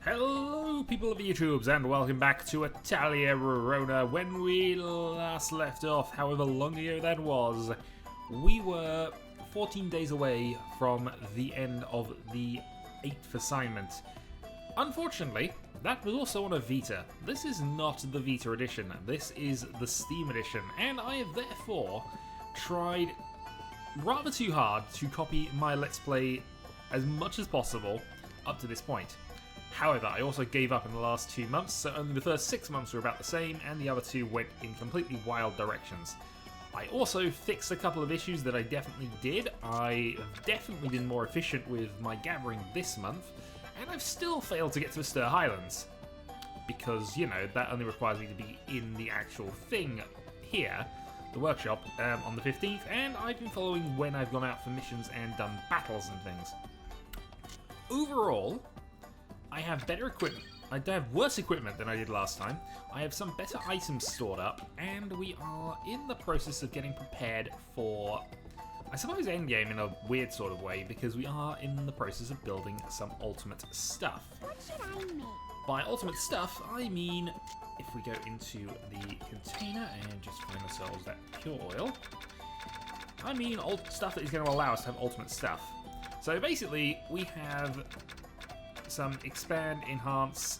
Hello people of YouTubes and welcome back to Atelier Rorona. When we last left off, however long ago that was, we were 14 days away from the end of the 8th assignment. Unfortunately, that was also on a Vita. This is not the Vita edition, this is the Steam edition, and I have therefore tried rather too hard to copy my Let's Play as much as possible up to this point. However, I also gave up in the last 2 months, so only the first 6 months were about the same, and the other 2 went in completely wild directions. I also fixed a couple of issues that I definitely did. I have definitely been more efficient with my gathering this month, and I've still failed to get to the Stir Highlands. Because, you know, that only requires me to be in the actual thing here, the workshop, on the 15th, and I've been following when I've gone out for missions and done battles and things. Overall, I have better equipment. I have worse equipment than I did last time. I have some better items stored up, and we are in the process of getting prepared for, I suppose, endgame in a weird sort of way, because we are in the process of building some ultimate stuff. What should I make? By ultimate stuff, I mean if we go into the container and just find ourselves that pure oil, I mean stuff that is going to allow us to have ultimate stuff. So basically, we have some expand, enhance.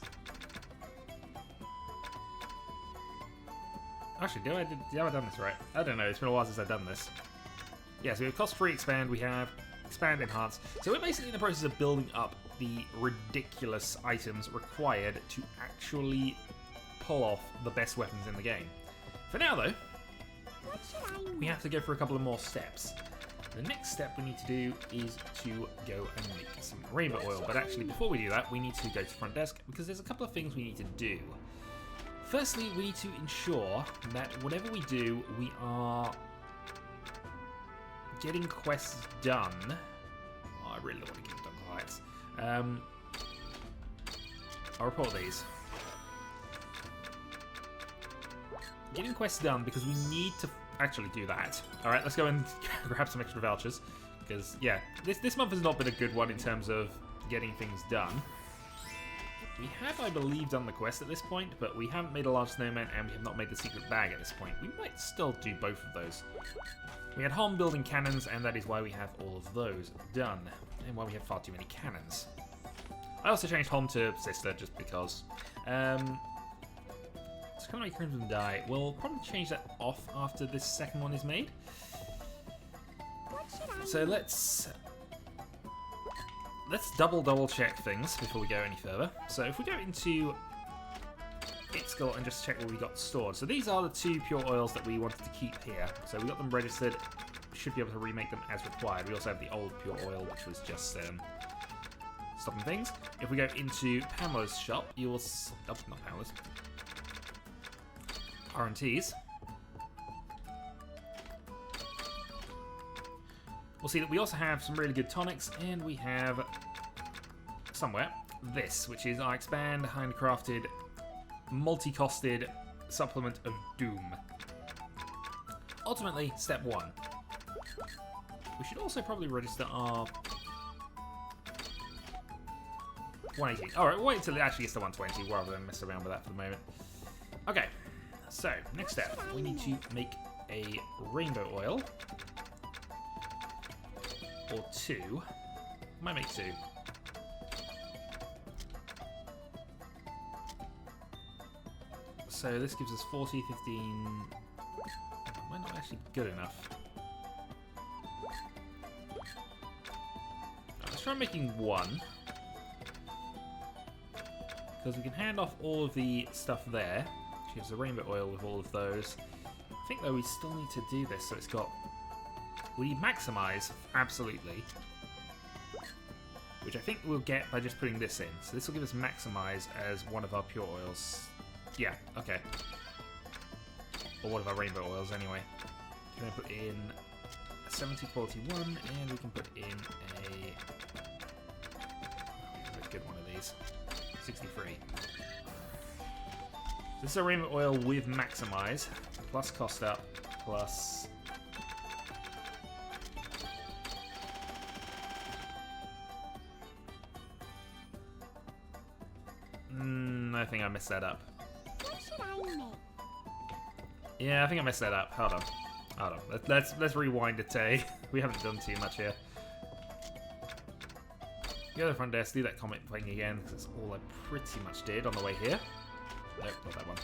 Actually, have I done this right? I don't know, it's been a while since I've done this. Yeah, so we have cost-free expand, we have expand, enhance. So we're basically in the process of building up the ridiculous items required to actually pull off the best weapons in the game. For now, though, we have to go for a couple of more steps. The next step we need to do is to go and make some rainbow oil, but actually before we do that we need to go to front desk because there's a couple of things we need to do. Firstly, we need to ensure that whatever we do, we are getting quests done. Oh, I really don't want to give them heights. I'll report these. Getting quests done because we need to actually do that. Alright, let's go and grab some extra vouchers. Because, yeah, this month has not been a good one in terms of getting things done. We have, I believe, done the quest at this point, but we haven't made a large snowman and we have not made the secret bag at this point. We might still do both of those. We had home building cannons, and that is why we have all of those done. And why we have far too many cannons. I also changed home to sister, just because. It's kind of like Crimson Dye. We'll probably change that off after this second one is made. So let's double check things before we go any further. So if we go into Itskill and just check what we got stored. So these are the 2 pure oils that we wanted to keep here. So we got them registered. Should be able to remake them as required. We also have the old pure oil, which was just stopping things. If we go into Pamela's shop, you will not Pamela's. RNTs. We'll see that we also have some really good tonics, and we have somewhere this, which is our expand, handcrafted, multi-costed supplement of doom. Ultimately, step 1. We should also probably register our 180. Alright, we'll wait until it actually gets to 120 rather than mess around with that for the moment. Okay. So, next step, we need to make a rainbow oil. Or 2. Might make 2. So this gives us 40, 15... Might not actually be good enough. Let's try making 1. Because we can hand off all of the stuff there. Which gives a rainbow oil with all of those. I think, though, we still need to do this, so it's got... We need maximize, absolutely. Which I think we'll get by just putting this in. So this will give us maximize as one of our pure oils. Yeah, okay. Or one of our rainbow oils, anyway. Can I put in a 70 quality 1, and we can put in a good one of these. 63. This is a rainbow oil with maximize, plus cost up, plus I think I messed that up. What should I make? Yeah, I think I messed that up. Hold on. Hold on. Let's rewind it, Tay. We haven't done too much here. Go to the front desk, do that comment thing again, because that's all I pretty much did on the way here. Nope, not that one.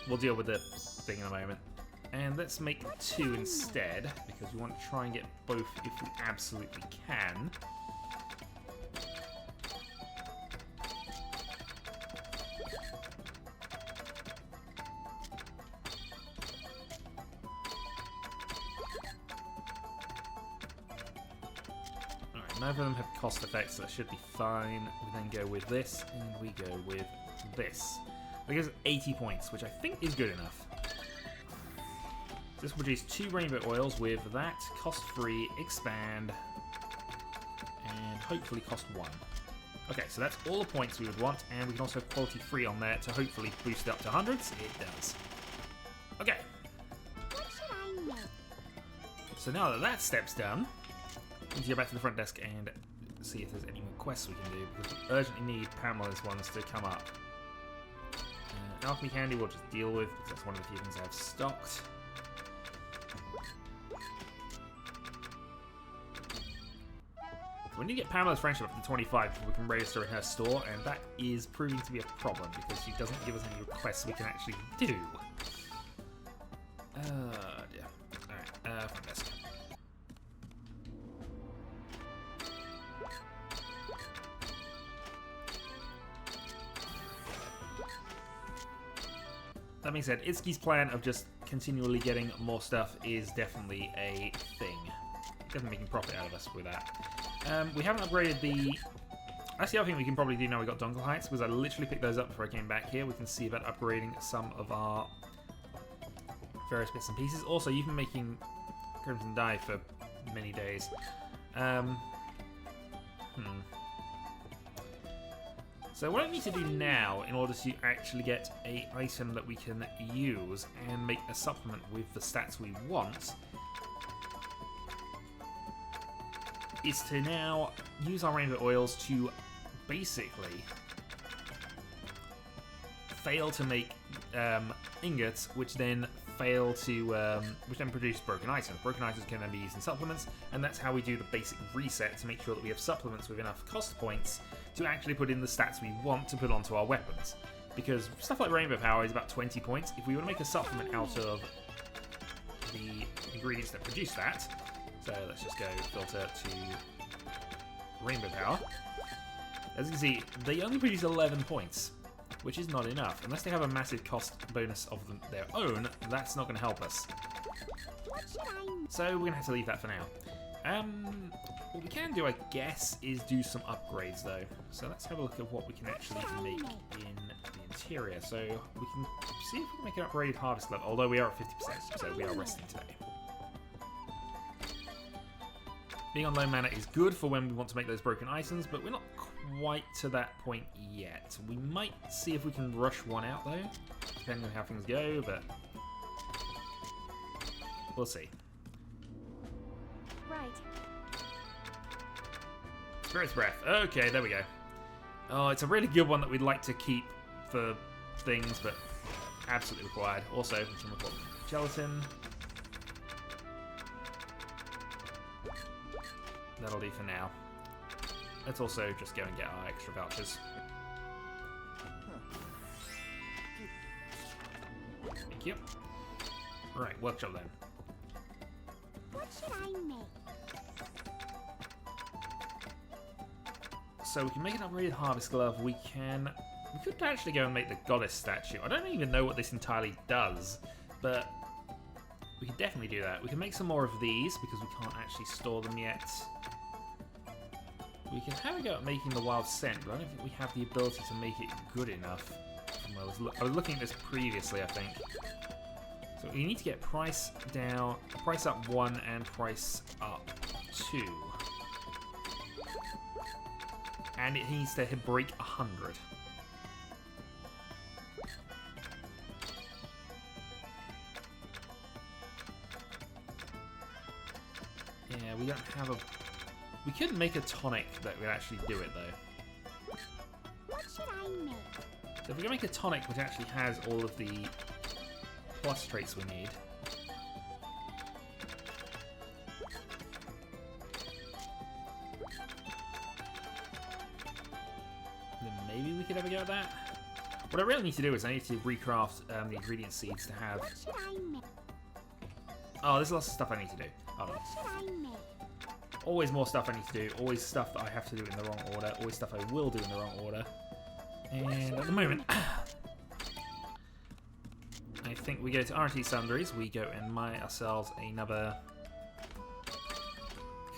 We'll deal with the thing in a moment. And let's make 2 instead, because we want to try and get both if we absolutely can. Alright, neither of them have cost effects, so that should be fine. We then go with this, and we go with this. That gives us 80 points, which I think is good enough. This will produce 2 rainbow oils with that, cost free, expand, and hopefully cost 1. Okay, so that's all the points we would want, and we can also have quality free on there to hopefully boost it up to hundreds. It does. Okay. What should I make? So now that that step's done, we need to go back to the front desk and see if there's any more quests we can do, because we urgently need Pamela's ones to come up. Alchemy candy we'll just deal with, because that's one of the few things I have stocked. We need to get Pamela's friendship up to 25 before we can register in her store, and that is proving to be a problem because she doesn't give us any requests we can actually do. Dear. Alright, front desk. That being said, Itsuki's plan of just continually getting more stuff is definitely a thing. Definitely making profit out of us with that. We haven't upgraded the... That's the other thing we can probably do now we got Dongle Heights, because I literally picked those up before I came back here. We can see about upgrading some of our various bits and pieces. Also, you've been making Crimson Dye for many days. So what I need to do now in order to actually get an item that we can use and make a supplement with the stats we want is to now use our rainbow oils to basically fail to make ingots, which then fail to, which then produce broken items. Broken items can then be used in supplements, and that's how we do the basic reset to make sure that we have supplements with enough cost points to actually put in the stats we want to put onto our weapons. Because stuff like Rainbow Power is about 20 points. If we were to make a supplement out of the ingredients that produce that, so let's just go filter to Rainbow Power. As you can see, they only produce 11 points, which is not enough. Unless they have a massive cost bonus of their own, that's not going to help us. So we're going to have to leave that for now. What we can do, I guess, is do some upgrades, though. So let's have a look at what we can actually make in the interior. So we can see if we can make an upgraded harvest level, although we are at 50%, so we are resting today. Being on low mana is good for when we want to make those broken items, but we're not quite to that point yet. We might see if we can rush one out, though, depending on how things go, but we'll see. Right. Spirit's Breath. Okay, there we go. Oh, it's a really good one that we'd like to keep for things, but absolutely required. Also, some report gelatin. That'll do for now. Let's also just go and get our extra vouchers. Thank you. Right, workshop then. What should I make? So we can make an upgraded harvest glove. We could actually go and make the goddess statue. I don't even know what this entirely does, but we can definitely do that. We can make some more of these because we can't actually store them yet. We can have a go at making the wild scent, but I don't think we have the ability to make it good enough. I was looking at this previously, I think. So we need to get price down, price up 1 and price up 2. And it needs to break 100. Yeah, we don't have a We could make a tonic that would actually do it, though. What should I make? So if we can make a tonic which actually has all of the plus traits we need. Then maybe we could have a go at that. What I really need to do is I need to recraft the ingredient seeds to have... What should I make? Oh, there's lots of stuff I need to do. Hold on. What should I make? Always more stuff I need to do. Always stuff that I have to do in the wrong order. Always stuff I will do in the wrong order. And at the moment... I think we go to RT Sundries. We go and buy ourselves another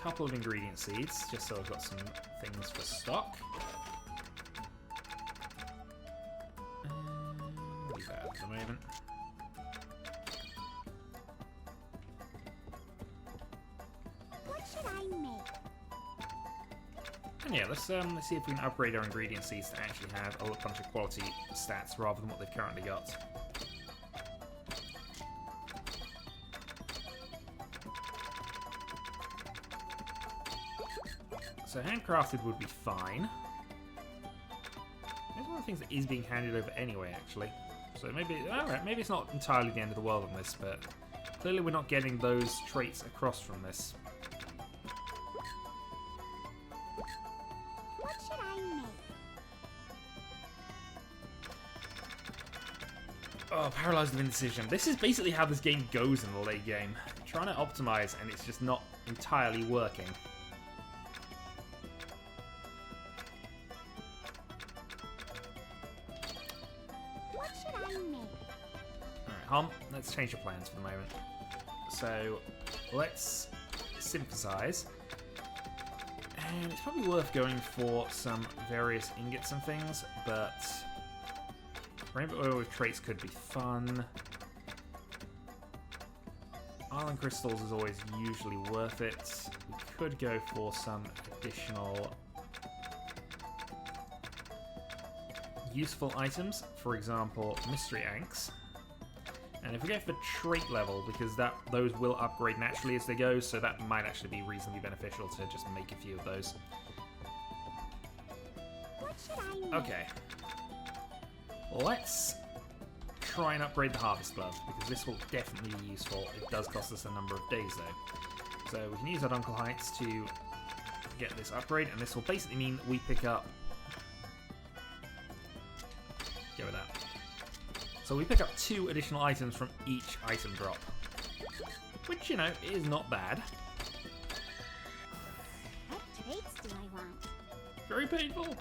couple of ingredient seeds, just so I've got some things for stock. Leave that at the moment. What should I make? And yeah, let's see if we can upgrade our ingredient seeds to actually have a bunch of quality stats rather than what they've currently got. So handcrafted would be fine. It's one of the things that is being handed over anyway, actually. So maybe, alright, maybe it's not entirely the end of the world on this, but clearly we're not getting those traits across from this. What should I make? Oh, Paralyzed of Indecision. This is basically how this game goes in the late game. Trying to optimize and it's just not entirely working. What should I make? Alright, let's change your plans for the moment. So, let's synthesize. And it's probably worth going for some various ingots and things, but rainbow oil with traits could be fun. Island crystals is always usually worth it. We could go for some additional useful items, for example, mystery anks. And if we go for trait level, because those will upgrade naturally as they go, so that might actually be reasonably beneficial to just make a few of those. What should I make? Okay. Let's try and upgrade the Harvest Glove, because this will definitely be useful. It does cost us a number of days, though. So we can use our Dunkel Heights to get this upgrade, and this will basically mean that we pick up... Go with that. So we pick up 2 additional items from each item drop. Which, you know, is not bad. What traits do I want? Very painful.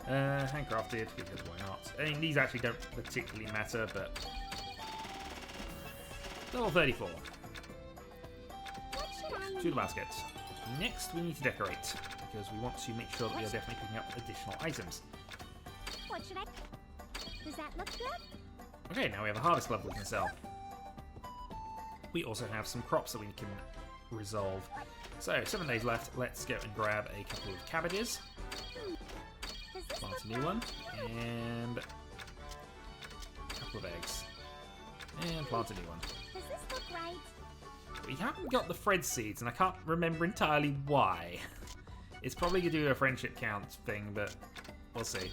Handcrafted, because why not? I mean, these actually don't particularly matter, but... Level 34. What should I To the make? basket. Next, we need to decorate, because we want to make sure that we are definitely picking up additional items. What should I... Does that look good? Okay, now we have a Harvest Glove we can sell. We also have some crops that we can resolve. So, 7 days left. Let's go and grab a couple of cabbages. Does this Plant look a new good? one. And a couple of eggs. And plant a new one. Does this look right? We haven't got the Fred seeds, and I can't remember entirely why. It's probably going to do a friendship count thing, but we'll see.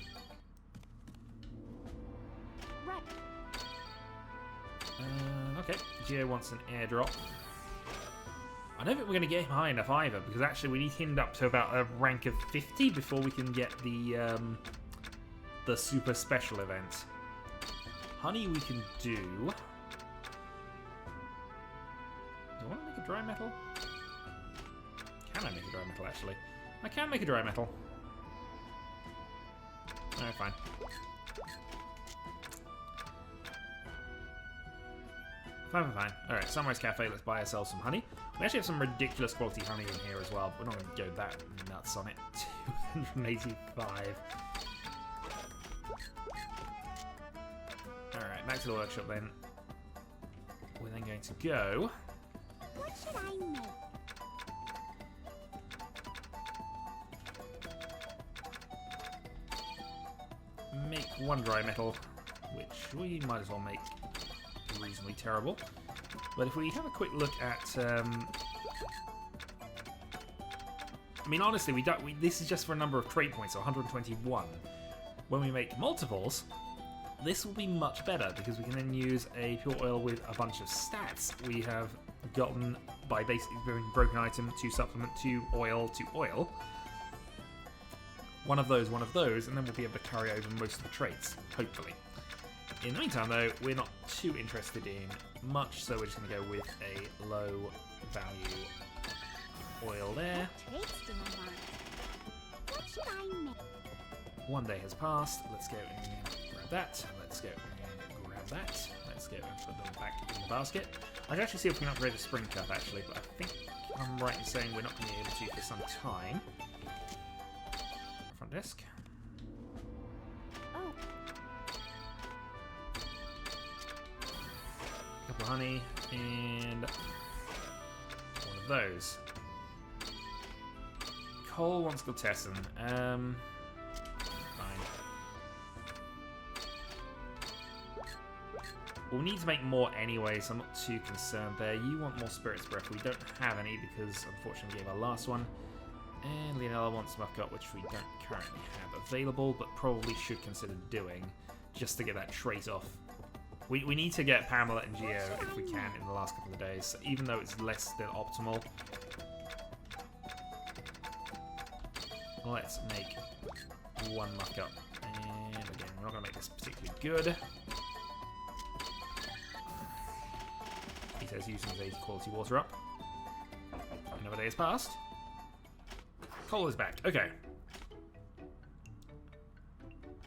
Right. Okay, Geo wants an airdrop. I don't think we're going to get him high enough either, because actually we need him up to about a rank of 50 before we can get the super special event. Honey we can do. Do I want to make a dry metal? Can I make a dry metal, actually? I can make a dry metal. Alright, fine. Fine. Alright, Sunrise Cafe, let's buy ourselves some honey. We actually have some ridiculous quality honey in here as well, but we're not going to go that nuts on it. 285. Alright, back to the workshop then. We're then going to go... What should I make? make one dry metal, which we might as well make reasonably terrible. But if we have a quick look at I mean, honestly, this is just for a number of trait points, so 121. When we make multiples, this will be much better because we can then use a pure oil with a bunch of stats we have gotten by basically doing broken item to supplement to oil, one of those, and then we'll be able to carry over most of the traits, hopefully. In the meantime, though, we're not too interested in much, so we're just going to go with a low value oil there. What should I make? 1 day has passed. Let's go and grab that. Let's go and grab that. Let's go and put them back in the basket. I can actually see if we can upgrade the spring cup, actually, but I think I'm right in saying we're not going to be able to for some time. Front desk. Oh. A couple of honey, and one of those. Cole wants Giltessin. Fine. We'll need to make more anyway, so I'm not too concerned there. You want more Spirit's Breath. We don't have any because, unfortunately, we gave our last one. And Leonella wants Muck Up, which we don't currently have available, but probably should consider doing, just to get that trait off. We need to get Pamela and Geo, if we can, in the last couple of days, so even though it's less than optimal. Let's make one Muck Up. And again, we're not going to make this particularly good. He says using his 80 quality water up. Another day has passed. Cole is back. Okay.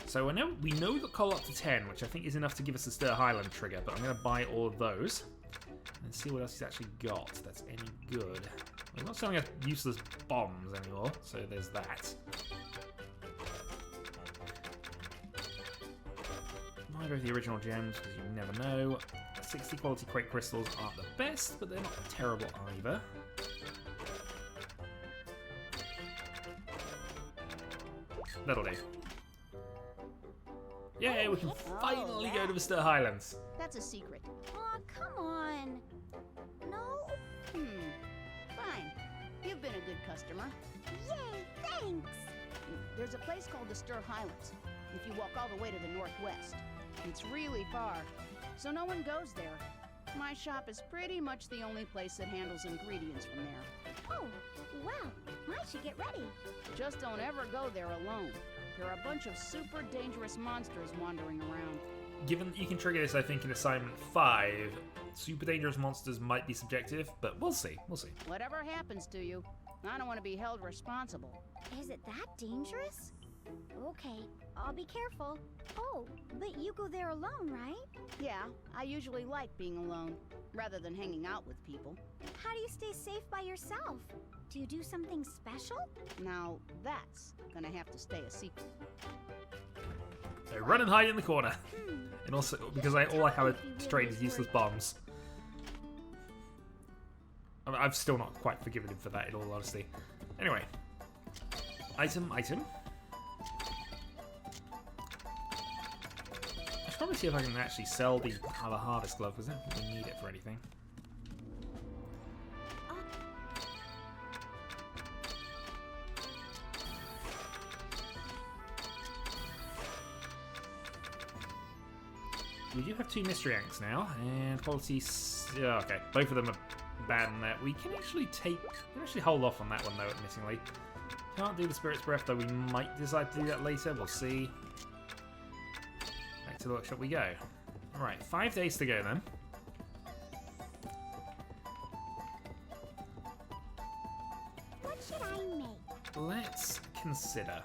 So we know we've got Cole up to 10, which I think is enough to give us the Stir Highland trigger, but I'm going to buy all of those and see what else he's actually got that's any good. He's not selling us useless bombs anymore, so there's that. Might go with the original gems, because you never know. 60 quality crate crystals aren't the best, but they're not terrible either. That'll do. Yay, we can finally go to the Stir Highlands. That's a secret. Oh, come on. No? Fine. You've been a good customer. Yay, thanks. There's a place called the Stir Highlands, if you walk all the way to the northwest. It's really far, so no one goes there. My shop is pretty much the only place that handles ingredients from there. Oh, well, I should get ready. Just don't ever go there alone. There are a bunch of super dangerous monsters wandering around. Given that you can trigger this, I think, in Assignment 5, super dangerous monsters might be subjective, but we'll see. We'll see. Whatever happens to you, I don't want to be held responsible. Is it that dangerous? Okay, I'll be careful. Oh, but you go there alone, right? Yeah, I usually like being alone, rather than hanging out with people. How do you stay safe by yourself? Do you do something special? Now, that's gonna have to stay a secret. So run and hide in the corner. And also, because all I have to trade is useless bombs. I mean, I'm still not quite forgiven him for that, in all honesty. Anyway. Item. I should probably see if I can actually sell the harvest glove, because I don't think we need it for anything. We do have 2 mystery anks now, and quality. Yeah, okay, both of them are bad in that. We can actually hold off on that one though, admittingly. Can't do the Spirit's Breath, though we might decide to do that later. We'll see. Back to the workshop we go. Alright, 5 days to go then. What should I make? Let's consider.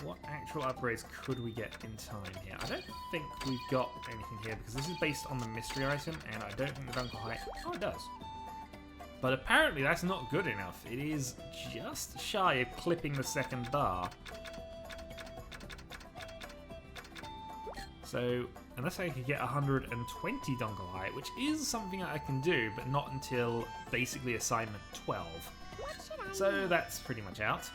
What actual upgrades could we get in time here? I don't think we've got anything here because this is based on the mystery item, and I don't think the Dunkel Height. Oh, it does. But apparently that's not good enough. It is just shy of clipping the second bar. So, unless I could get 120 Dunkel Height, which is something that I can do, but not until basically assignment 12. So that's pretty much out.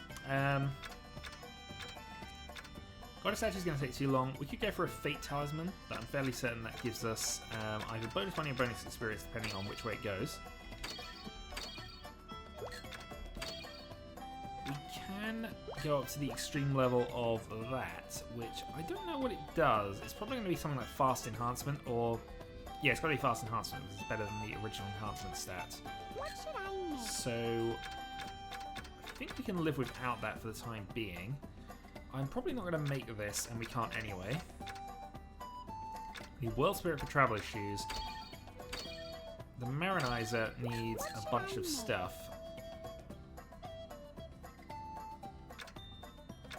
Goddess Statue is going to take too long. We could go for a Fate Talisman, but I'm fairly certain that gives us either bonus money or bonus experience, depending on which way it goes. can go up to the extreme level of that, which I don't know what it does. It's probably going to be something like fast enhancement, or... Yeah, it's got to be fast enhancement, because it's better than the original enhancement stat. What should I make? So... I think we can live without that for the time being. I'm probably not going to make this, and we can't anyway. The World Spirit for Traveler's Shoes. The Marinizer needs a bunch of stuff.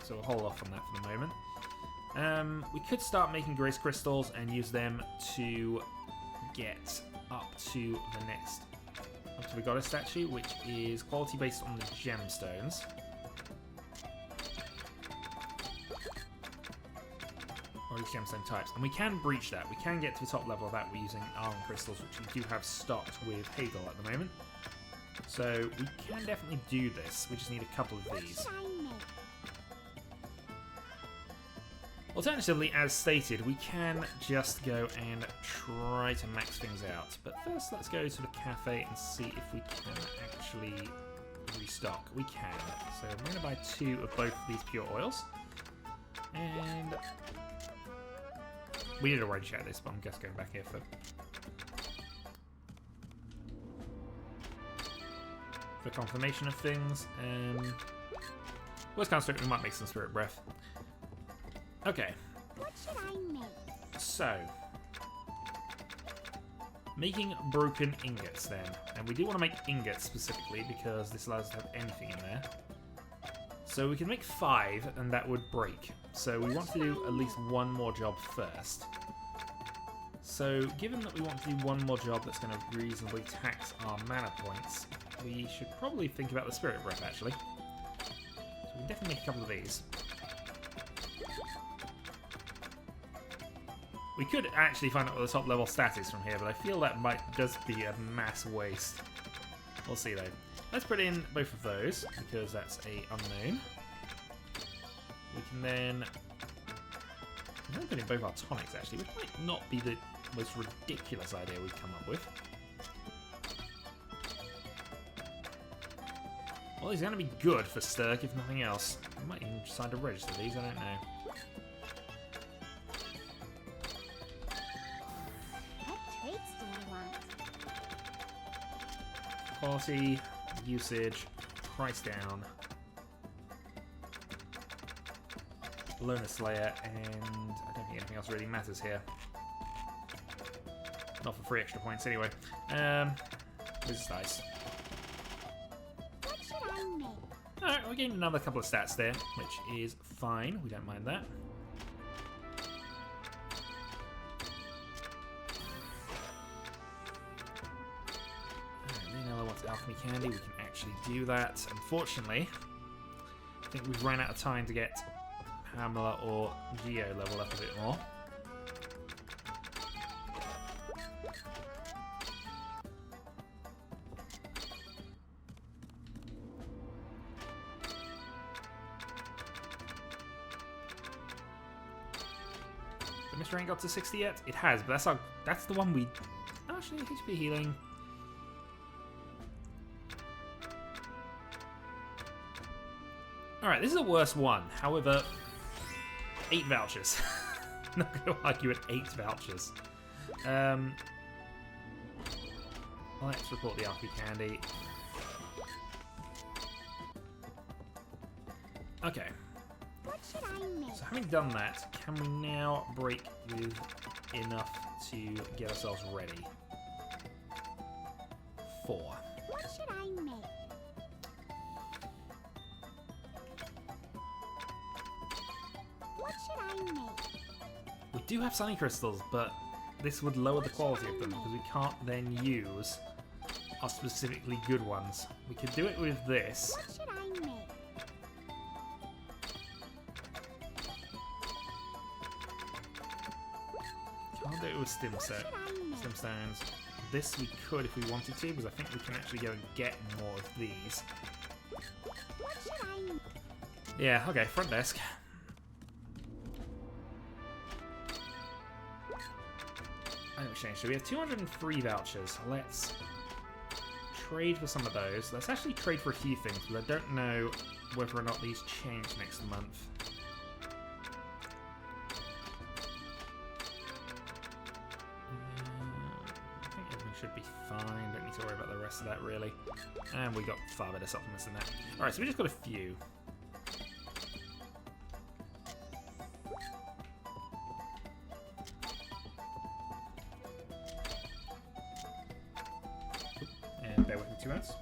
So we'll hold off on that for the moment. We could start making Grace Crystals and use them to get up to the next... up to the Goddess statue, which is quality based on the gemstones. Or these gemstone types. And we can breach that. We can get to the top level of that using Arland Crystals, which we do have stocked with Hegel at the moment. So we can definitely do this. We just need a couple of these. Alternatively, as stated, we can just go and try to max things out. But first, let's go to the cafe and see if we can actually restock. We can. So I'm going to buy 2 of both of these pure oils. And... we did already check this, but I'm just going back here for confirmation of things. Worst kind of spirit, we might make some spirit breath. Okay. What should I make? So, making broken ingots then, and we do want to make ingots specifically because this allows us to have anything in there. So we can make 5, and that would break. So we want to do at least one more job first. So given that we want to do one more job that's going to reasonably tax our mana points, we should probably think about the Spirit Breath actually. So we can definitely make a couple of these. We could actually find out what the top level stat is from here, but I feel that might just be a mass waste. We'll see though. Let's put in both of those, because that's a unknown. We can then... I'm going to put in both our tonics actually, which might not be the most ridiculous idea we've come up with. Well, these are going to be good for Sturk, if nothing else. We might even decide to register these, I don't know. Quality, usage, price down, Loner Slayer, and I don't think anything else really matters here. Not for 3 extra points anyway. This is nice. What should I make? Alright, we're getting another couple of stats there, which is fine. We don't mind that. Alchemy Candy, we can actually do that. Unfortunately, I think we've run out of time to get Pamela or Geo level up a bit more. Has the Mr. Rain got to 60 yet? It has, but that's the one we... Actually, HP healing... Alright, this is a worse one. However, 8 vouchers. Not going to argue at 8 vouchers. Let's report the Alchemy Candy. Okay. What should I make? So having done that, can we now break with enough to get ourselves ready? 4. What should I make? What should I make? We do have Sunny Crystals, but this would lower the quality of them because we can't then use our specifically good ones. We could do it with this. What should I make? Can't do it with Stimstones. This we could if we wanted to, because I think we can actually go and get more of these. What should I make? Yeah, okay, front desk. Item exchange. So we have 203 vouchers. Let's trade for some of those. Let's actually trade for a few things, because I don't know whether or not these change next month. I think everything should be fine. Don't need to worry about the rest of that, really. And we got far better supplements than that. Alright, so we just got a few. And bear with me 2 minutes.